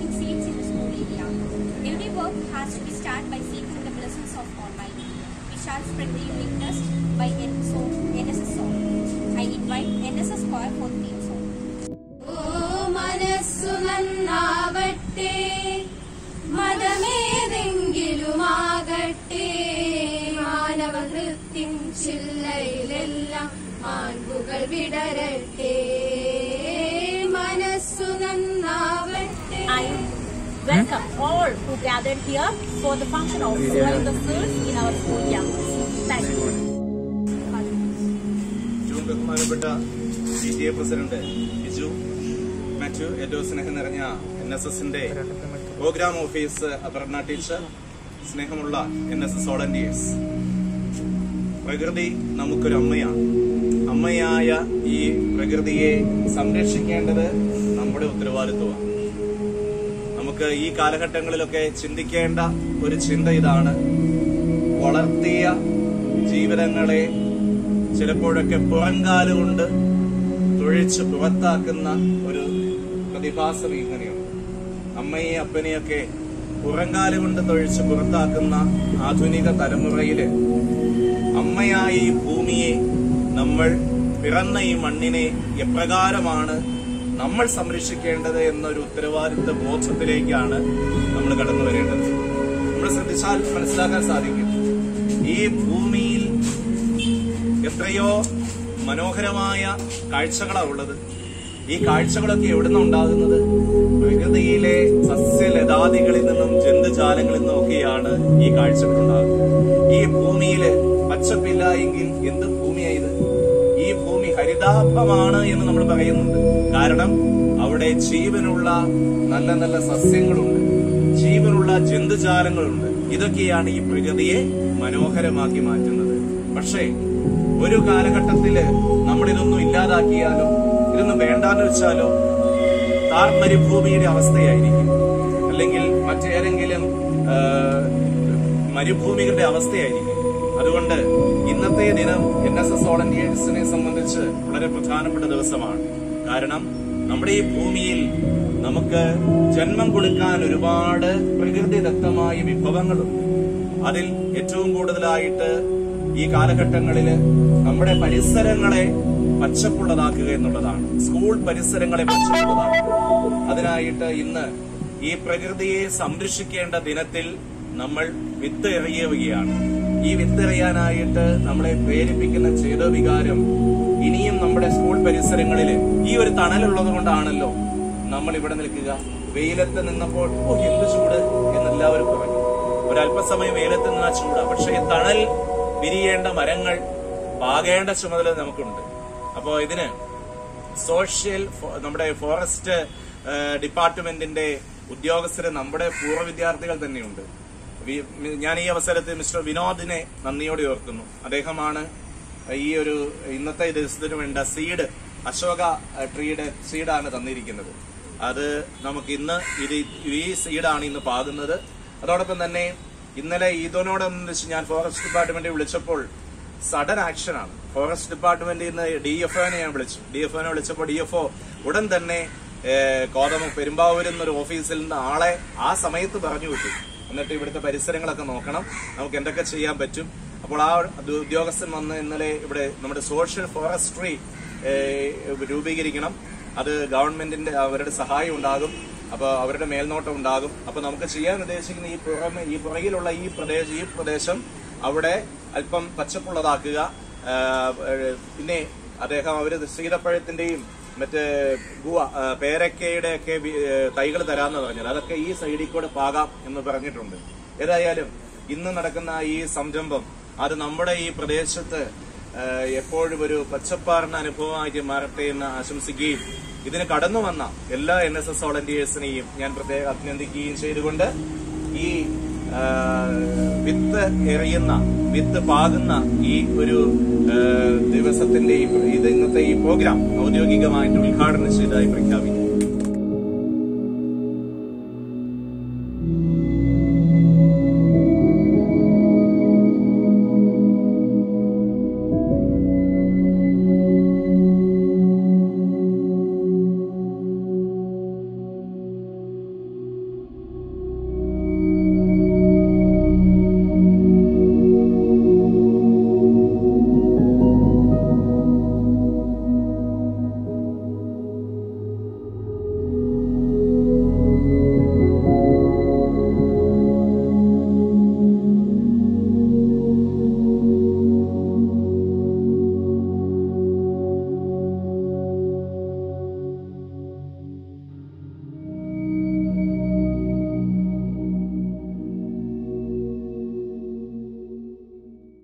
sowing seeds in the school area. Every work has to be started by seeking the blessings of Almighty. We shall spread the uniqueness by NSS song. I invite NSS choir for the theme song. Oh, manassu nannavatte, madamedengilumagatte, manavahrittin chillayilellam മാൻപുകൾ വിടരട്ടെ. മനസ്സു നന്നാവട്ടെ. I welcome all who gathered here for the function of sowing the seeds in our school campus. Thank you. June ബഹുമാനപ്പെട്ട PTA president Biju Mathew, ഏറ്റവും സ്നേഹം നിറഞ്ഞ NSSന്റെ programme office Aparna teacher, സ്നേഹമുള്ള NSS volunteers, പ്രകൃതി നമുക്കൊരു അമ്മയാണ്. അമ്മയായ ഈ പ്രകൃതിയെ സംരക്ഷിക്കേണ്ടത് നമ്മുടെ ഉത്തരവാദിത്വമാണ്. നമുക്ക് ഈ കാലഘട്ടങ്ങളിലൊക്കെ ചിന്തിക്കേണ്ട ഒരു ചിന്ത ഇതാണ്: വളർത്തിയ ജീവിതങ്ങളെ ചിലപ്പോഴൊക്കെ പുറങ്കാലുകൊണ്ട് തൊഴിച്ച് പുറത്താക്കുന്ന ഒരു പ്രതിഭാസം ഇങ്ങനെയുണ്ട്. അമ്മയെ അപ്പനെയൊക്കെ പുറങ്കാലുകൊണ്ട് തൊഴിച്ച് പുറത്താക്കുന്ന ആധുനിക തലമുറയില് അമ്മയായ ഈ ഭൂമിയെ, നമ്മൾ പിറന്ന ഈ മണ്ണിനെ എപ്രകാരമാണ് നമ്മൾ സംരക്ഷിക്കേണ്ടത് എന്നൊരു ഉത്തരവാദിത്വ ബോധത്തിലേക്കാണ് നമ്മൾ കടന്നു വരേണ്ടത്. നമ്മൾ ശ്രദ്ധിച്ചാൽ മനസ്സിലാക്കാൻ സാധിക്കും, ഈ ഭൂമിയിൽ എത്രയോ മനോഹരമായ കാഴ്ചകളാണ് ഉള്ളത്. ഈ കാഴ്ചകളൊക്കെ എവിടുന്ന ഉണ്ടാകുന്നത്? പ്രകൃതിയിലെ സസ്യലതാദികളിൽ നിന്നും ജന്തുജാലങ്ങളിൽ നിന്നും ഒക്കെയാണ് ഈ കാഴ്ചകൾ ഉണ്ടാകുന്നത്. ഈ ഭൂമിയില് പച്ചപ്പില്ല എങ്കിൽ എന്ത് ഭൂമിയായത്? ഈ ഭൂമി ഹരിതാഭമാണ് എന്ന് നമ്മൾ പറയുന്നുണ്ട്. കാരണം അവിടെ ജീവനുള്ള നല്ല നല്ല സസ്യങ്ങളുണ്ട്, ജീവനുള്ള ജന്തുജാലങ്ങളുണ്ട്. ഇതൊക്കെയാണ് ഈ പ്രകൃതിയെ മനോഹരമാക്കി മാറ്റുന്നത്. പക്ഷേ ഒരു കാലഘട്ടത്തില് നമ്മളിതൊന്നും ഇല്ലാതാക്കിയാലോ, ഇതൊന്നും വേണ്ടാന്ന് വെച്ചാലോ, താർ മരുഭൂമിയുടെ അവസ്ഥയായിരിക്കും, അല്ലെങ്കിൽ മറ്റേതെങ്കിലും മരുഭൂമികളുടെ അവസ്ഥയായിരിക്കും. അതുകൊണ്ട് ഇന്നത്തെ ദിനം NSS വോളണ്ടിയേഴ്സിനെ സംബന്ധിച്ച് വളരെ പ്രധാനപ്പെട്ട ദിവസമാണ്. കാരണം നമ്മുടെ ഈ ഭൂമിയിൽ നമുക്ക് ജന്മം കൊടുക്കാൻ ഒരുപാട് പ്രകൃതിദത്തമായ വിഭവങ്ങളുണ്ട്. അതിൽ ഏറ്റവും കൂടുതലായിട്ട് ഈ കാലഘട്ടങ്ങളില് നമ്മുടെ പരിസരങ്ങളെ പച്ചപ്പുള്ളതാക്കുക എന്നുള്ളതാണ്. സ്കൂൾ പരിസരങ്ങളെ പച്ചപ്പുള്ളതാക്കുക. അതിനായിട്ട് ഇന്ന് ഈ പ്രകൃതിയെ സംരക്ഷിക്കേണ്ട ദിനത്തിൽ നമ്മൾ വിത്ത് എറിയുകയാണ്. ഈ വിത്തെറിയാനായിട്ട് നമ്മളെ പ്രേരിപ്പിക്കുന്ന ചേതോവികാരം ഇനിയും നമ്മുടെ സ്കൂൾ പരിസരങ്ങളിൽ ഈ ഒരു തണലുള്ളത് കൊണ്ടാണല്ലോ നമ്മൾ ഇവിടെ നിൽക്കുക. വെയിലത്ത് നിന്നപ്പോൾ എന്ത് ചൂട് എന്നെല്ലാവരും പറഞ്ഞു. ഒരല്പസമയം വെയിലത്ത് നിന്നാ ചൂടാ. പക്ഷേ തണൽ വിരിയേണ്ട മരങ്ങൾ പാകേണ്ട ചുമതല നമുക്കുണ്ട്. അപ്പോ ഇതിന് നമ്മുടെ ഫോറസ്റ്റ് ഡിപ്പാർട്ട്മെന്റിന്റെ ഉദ്യോഗസ്ഥര് നമ്മുടെ പൂർവ്വ വിദ്യാർത്ഥികൾ തന്നെയുണ്ട്. ഞാൻ ഈ അവസരത്തിൽ മിസ്റ്റർ വിനോദിനെ നന്ദിയോടെ ഓർക്കുന്നു. അദ്ദേഹമാണ് ഈ ഒരു ഇന്നത്തെ ദിവസത്തിന് വേണ്ട സീഡ്, അശോക ട്രീയുടെ സീഡാണ് തന്നിരിക്കുന്നത്. അത് നമുക്ക് ഇന്ന് ഈ സീഡാണ് ഇന്ന് പാകുന്നത്. അതോടൊപ്പം തന്നെ ഇന്നലെ ഇതിനോടനുബന്ധിച്ച് ഞാൻ ഫോറസ്റ്റ് ഡിപ്പാർട്ട്മെന്റിൽ വിളിച്ചപ്പോൾ സഡൻ ആക്ഷനാണ്. ഫോറസ്റ്റ് ഡിപ്പാർട്ട്മെന്റിൽ നിന്ന് DFOനെ ഞാൻ വിളിച്ചു. DFOനെ വിളിച്ചപ്പോൾ DFO ഉടൻ തന്നെ പെരുമ്പാവൂരിൽ നിന്നൊരു ഓഫീസിൽ നിന്ന് ആളെ ആ സമയത്ത് പറഞ്ഞു വിട്ടു. എന്നിട്ട് ഇവിടുത്തെ പരിസരങ്ങളൊക്കെ നോക്കണം, നമുക്ക് എന്തൊക്കെ ചെയ്യാൻ പറ്റും. അപ്പോൾ ആ ഉദ്യോഗസ്ഥൻ വന്ന് ഇന്നലെ ഇവിടെ നമ്മുടെ സോഷ്യൽ ഫോറസ്ട്രി രൂപീകരിക്കണം. അത് ഗവൺമെന്റിന്റെ അവരുടെ സഹായം ഉണ്ടാകും. അപ്പൊ അവരുടെ മേൽനോട്ടം ഉണ്ടാകും. അപ്പൊ നമുക്ക് ചെയ്യാൻ ഉദ്ദേശിക്കുന്ന ഈ പുറകിലുള്ള ഈ പ്രദേശം അവിടെ അല്പം പച്ചപ്പുള്ളതാക്കുക. പിന്നെ അദ്ദേഹം അവര് സീതപ്പഴത്തിന്റെയും മറ്റ് പേരക്കയുടെ ഒക്കെ തൈകൾ തരാമെന്ന് പറഞ്ഞത്, അതൊക്കെ ഈ സൈഡിൽ കൂടെ പാകാം എന്ന് പറഞ്ഞിട്ടുണ്ട്. ഏതായാലും ഇന്ന് നടക്കുന്ന ഈ സംരംഭം അത് നമ്മുടെ ഈ പ്രദേശത്ത് എപ്പോഴും ഒരു പച്ചപ്പാർന്ന അനുഭവമായിട്ട് മാറട്ടെ എന്ന് ആശംസിക്കുകയും ഇതിന് കടന്നു വന്ന എല്ലാ NSS വോളണ്ടിയേഴ്സിനെയും ഞാൻ പ്രത്യേകം അഭിനന്ദിക്കുകയും ചെയ്തുകൊണ്ട് ഈ വിത്ത് പാകുന്ന ഈ ഒരു ദിവസത്തിന്റെ ഇന്നത്തെ ഈ പ്രോഗ്രാം ഔദ്യോഗികമായിട്ട് ഉദ്ഘാടനം ചെയ്തതായി പ്രഖ്യാപിക്കുന്നു.